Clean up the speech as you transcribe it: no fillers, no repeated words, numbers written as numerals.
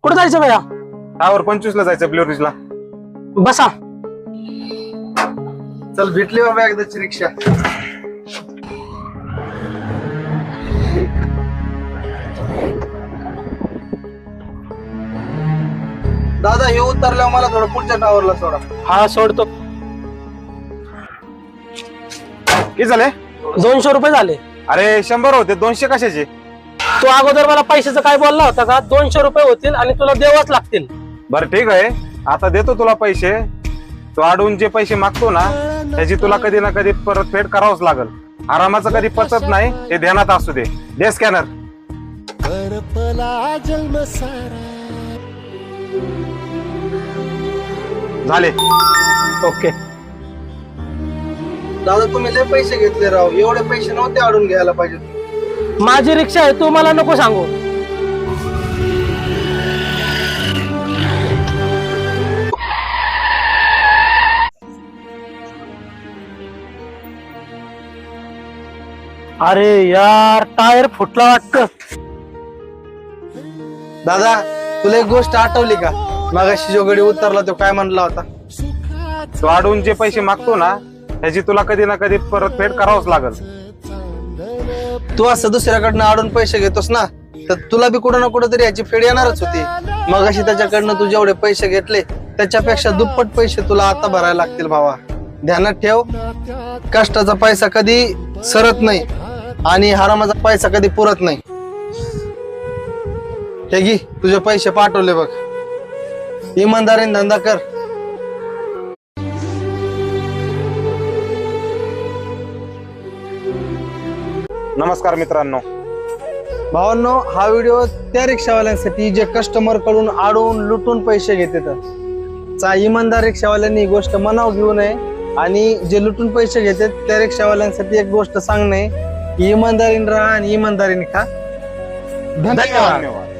कुठं जायचं भैया? टावर 25 ला जायचं ब्ल्यू ला. बसा. चल भेटली बाबा एकदाची रिक्षा. दादा हे उतरल्यावर मला थोडं पुढच्या टावरला सोडा. हा सोडतो. किती झाले? 200 रुपये झाले. अरे 100 होते, 200 कशाचे? तू अगोदर मला पैशाचं काय बोलला होता का? 200 रुपये होतील आणि तुला द्यावाच लागतील. बरं ठीक आहे, आता देतो तुला पैसे. तू अडवून जे पैसे मागतो ना त्याची तुला कधी ना कधी परतफेड करावंच लागल. आरामाचं कधी पचत नाही हे ध्यानात असू दे. दे स्कॅनर. झाले. ओके. दादा तुम्ही लय पैसे घेतले राव, एवढे पैसे नव्हते अडून घ्यायला पाहिजे. माझी रिक्षा आहे, तू मला नको सांगू. अरे यार, टायर फुटला वाटतं. दादा तुला एक गोष्ट आठवली का? मागाशी जो गडी उतरला तो काय म्हणला होता? तू अडवून जे पैसे मागतो ना त्याची तुला कधी ना कधी परतफेड करावंच लागल. तू असं दुसऱ्याकडनं अडून पैसे घेतोस ना, तर तुला बी कुठं ना कुठं तरी याची फेड येणारच होती. मगाशी त्याच्याकडनं तू जेवढे पैसे घेतले त्याच्यापेक्षा दुप्पट पैसे तुला आता भरायला लागतील भावा. ध्यानात ठेव, कष्टाचा पैसा कधी सरत नाही आणि हरामाचा पैसा कधी पुरत नाही. हे घे तुझे पैसे पाठवले बघ. इमानदारीने धंदा कर. नमस्कार मित्रांनो. भावांनो, हा व्हिडिओ त्या रिक्षावाल्यांसाठी जे कस्टमर कडून अडवून लुटून पैसे घेतात. इमानदार रिक्षावाल्यांनी ही गोष्ट मनाव घेऊ नये आणि जे लुटून पैसे घेतात त्या रिक्षावाल्यांसाठी एक गोष्ट सांगणे, इमानदारीने राहा आणि इमानदारीने खा. धन्यवाद.